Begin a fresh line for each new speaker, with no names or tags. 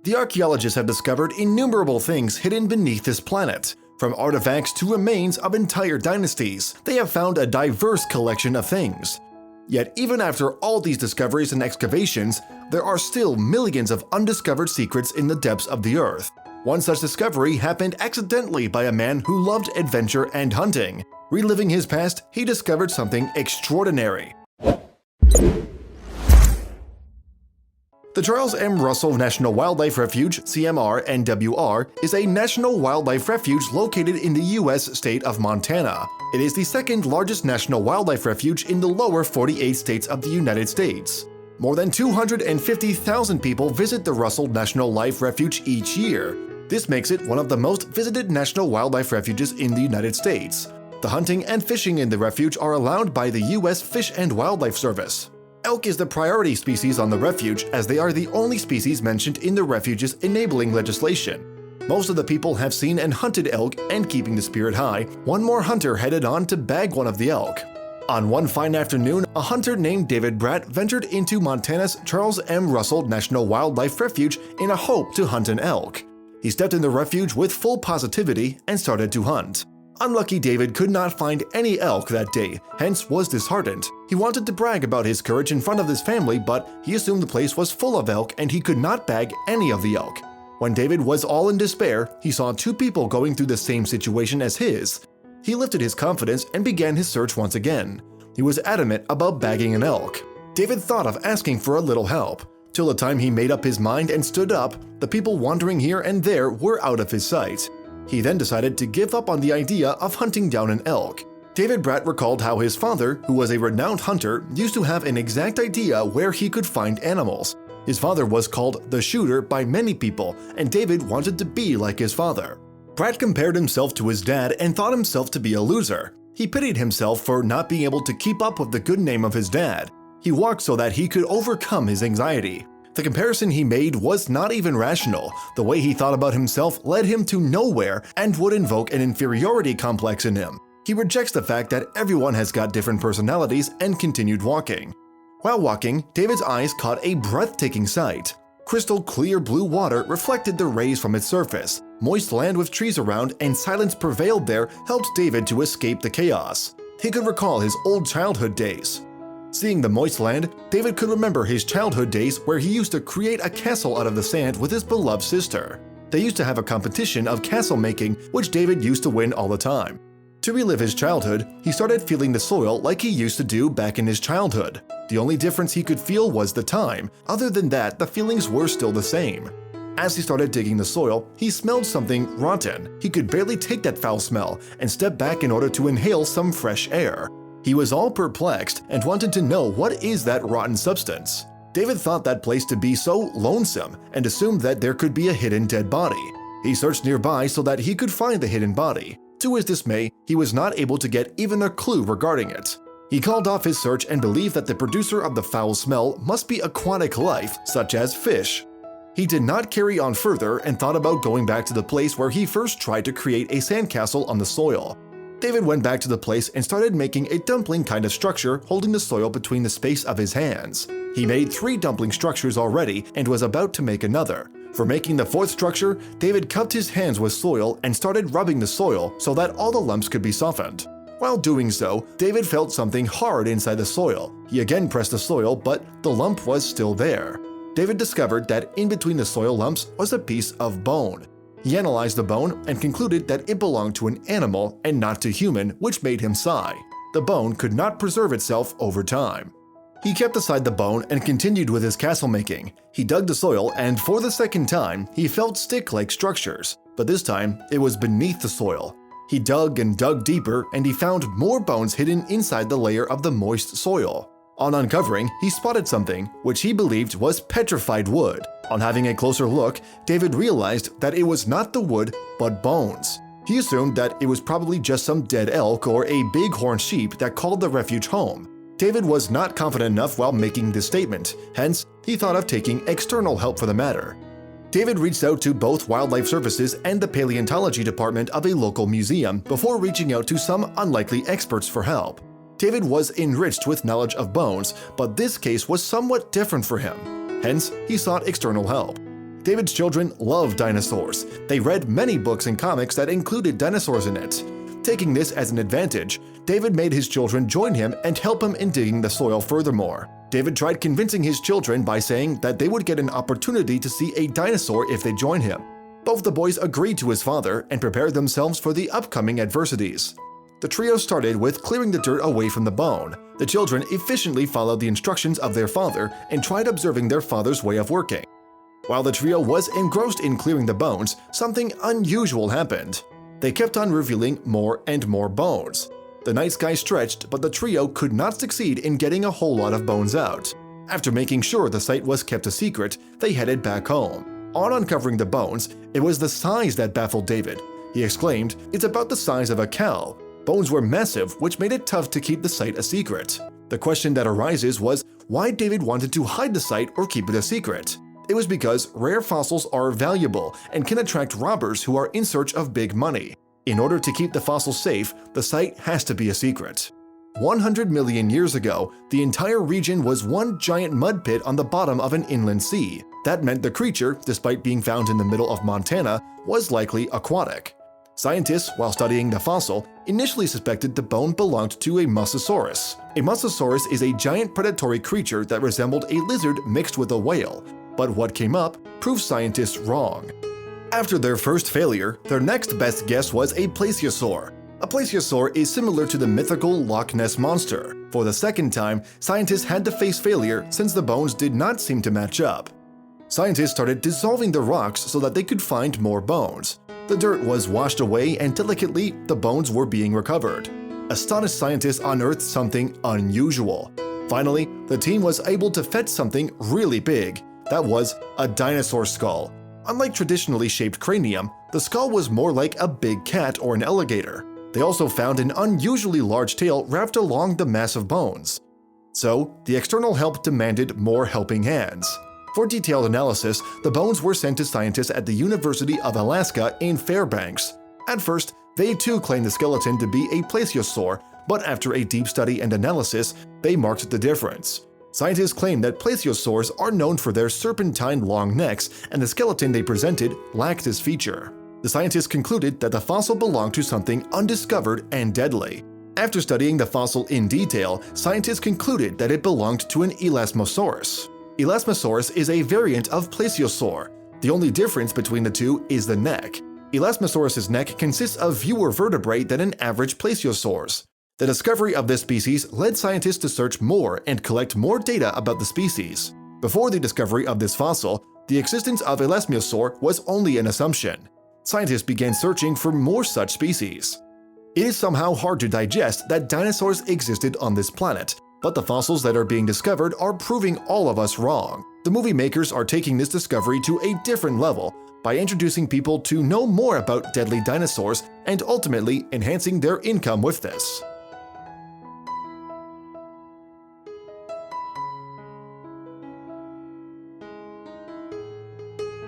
The archaeologists have discovered innumerable things hidden beneath this planet. From artifacts to remains of entire dynasties, they have found a diverse collection of things. Yet even after all these discoveries and excavations, there are still millions of undiscovered secrets in the depths of the earth. One such discovery happened accidentally by a man who loved adventure and hunting. Reliving his past, he discovered something extraordinary. The Charles M. Russell National Wildlife Refuge, CMR NWR, is a national wildlife refuge located in the U.S. state of Montana. It is the second largest national wildlife refuge in the lower 48 states of the United States. More than 250,000 people visit the Russell National Life Refuge each year. This makes it one of the most visited national wildlife refuges in the United States. The hunting and fishing in the refuge are allowed by the U.S. Fish and Wildlife Service. Elk is the priority species on the refuge as they are the only species mentioned in the refuge's enabling legislation. Most of the people have seen and hunted elk, and keeping the spirit high, one more hunter headed on to bag one of the elk. On one fine afternoon, a hunter named David Bratt ventured into Montana's Charles M. Russell National Wildlife Refuge in a hope to hunt an elk. He stepped in the refuge with full positivity and started to hunt. Unlucky David could not find any elk that day, hence was disheartened. He wanted to brag about his courage in front of his family, but he assumed the place was full of elk and he could not bag any of the elk. When David was all in despair, he saw two people going through the same situation as his. He lifted his confidence and began his search once again. He was adamant about bagging an elk. David thought of asking for a little help. Till the time he made up his mind and stood up, the people wandering here and there were out of his sight. He then decided to give up on the idea of hunting down an elk. David Bratt recalled how his father, who was a renowned hunter, used to have an exact idea where he could find animals. His father was called the shooter by many people, and David wanted to be like his father. Bratt compared himself to his dad and thought himself to be a loser. He pitied himself for not being able to keep up with the good name of his dad. He walked so that he could overcome his anxiety. The comparison he made was not even rational. The way he thought about himself led him to nowhere and would invoke an inferiority complex in him. He rejects the fact that everyone has got different personalities and continued walking. While walking, David's eyes caught a breathtaking sight. Crystal clear blue water reflected the rays from its surface. Moist land with trees around and silence prevailed there helped David to escape the chaos. He could recall his old childhood days. Seeing the moist land, David could remember his childhood days where he used to create a castle out of the sand with his beloved sister. They used to have a competition of castle making, which David used to win all the time. To relive his childhood, he started feeling the soil like he used to do back in his childhood. The only difference he could feel was the time. Other than that, the feelings were still the same. As he started digging the soil, he smelled something rotten. He could barely take that foul smell and stepped back in order to inhale some fresh air. He was all perplexed and wanted to know what is that rotten substance. David thought that place to be so lonesome and assumed that there could be a hidden dead body. He searched nearby so that he could find the hidden body. To his dismay, he was not able to get even a clue regarding it. He called off his search and believed that the producer of the foul smell must be aquatic life, such as fish. He did not carry on further and thought about going back to the place where he first tried to create a sandcastle on the soil. David went back to the place and started making a dumpling kind of structure holding the soil between the space of his hands. He made 3 dumpling structures already and was about to make another. For making the 4th structure, David cupped his hands with soil and started rubbing the soil so that all the lumps could be softened. While doing so, David felt something hard inside the soil. He again pressed the soil, but the lump was still there. David discovered that in between the soil lumps was a piece of bone. He analyzed the bone and concluded that it belonged to an animal and not to human, which made him sigh. The bone could not preserve itself over time. He kept aside the bone and continued with his castle making. He dug the soil and for the second time, he felt stick-like structures, but this time it was beneath the soil. He dug and dug deeper and he found more bones hidden inside the layer of the moist soil. On uncovering, he spotted something, which he believed was petrified wood. On having a closer look, David realized that it was not the wood, but bones. He assumed that it was probably just some dead elk or a bighorn sheep that called the refuge home. David was not confident enough while making this statement, hence, he thought of taking external help for the matter. David reached out to both wildlife services and the paleontology department of a local museum before reaching out to some unlikely experts for help. David was enriched with knowledge of bones, but this case was somewhat different for him. Hence, he sought external help. David's children loved dinosaurs. They read many books and comics that included dinosaurs in it. Taking this as an advantage, David made his children join him and help him in digging the soil furthermore. David tried convincing his children by saying that they would get an opportunity to see a dinosaur if they joined him. Both the boys agreed to his father and prepared themselves for the upcoming adversities. The trio started with clearing the dirt away from the bone. The children efficiently followed the instructions of their father and tried observing their father's way of working. While the trio was engrossed in clearing the bones, something unusual happened. They kept on revealing more and more bones. The night sky stretched, but the trio could not succeed in getting a whole lot of bones out. After making sure the site was kept a secret, they headed back home. On uncovering the bones, it was the size that baffled David. He exclaimed, "It's about the size of a cow." Bones were massive, which made it tough to keep the site a secret. The question that arises was why David wanted to hide the site or keep it a secret. It was because rare fossils are valuable and can attract robbers who are in search of big money. In order to keep the fossils safe, the site has to be a secret. 100 million years ago, the entire region was one giant mud pit on the bottom of an inland sea. That meant the creature, despite being found in the middle of Montana, was likely aquatic. Scientists, while studying the fossil, initially suspected the bone belonged to a Mosasaurus. A Mosasaurus is a giant predatory creature that resembled a lizard mixed with a whale. But what came up proved scientists wrong. After their first failure, their next best guess was a plesiosaur. A plesiosaur is similar to the mythical Loch Ness monster. For the second time, scientists had to face failure since the bones did not seem to match up. Scientists started dissolving the rocks so that they could find more bones. The dirt was washed away and delicately, the bones were being recovered. Astonished scientists unearthed something unusual. Finally, the team was able to fetch something really big. That was a dinosaur skull. Unlike traditionally shaped cranium, the skull was more like a big cat or an alligator. They also found an unusually large tail wrapped along the mass of bones. So, the external help demanded more helping hands. For detailed analysis, the bones were sent to scientists at the University of Alaska in Fairbanks. At first, they too claimed the skeleton to be a plesiosaur, but after a deep study and analysis, they marked the difference. Scientists claim that plesiosaurs are known for their serpentine long necks, and the skeleton they presented lacked this feature. The scientists concluded that the fossil belonged to something undiscovered and deadly. After studying the fossil in detail, scientists concluded that it belonged to an Elasmosaurus. Elasmosaurus is a variant of plesiosaur. The only difference between the two is the neck. Elasmosaurus's neck consists of fewer vertebrae than an average plesiosaur's. The discovery of this species led scientists to search more and collect more data about the species. Before the discovery of this fossil, the existence of Elasmosaur was only an assumption. Scientists began searching for more such species. It is somehow hard to digest that dinosaurs existed on this planet, but the fossils that are being discovered are proving all of us wrong. The movie makers are taking this discovery to a different level by introducing people to know more about deadly dinosaurs and ultimately enhancing their income with this.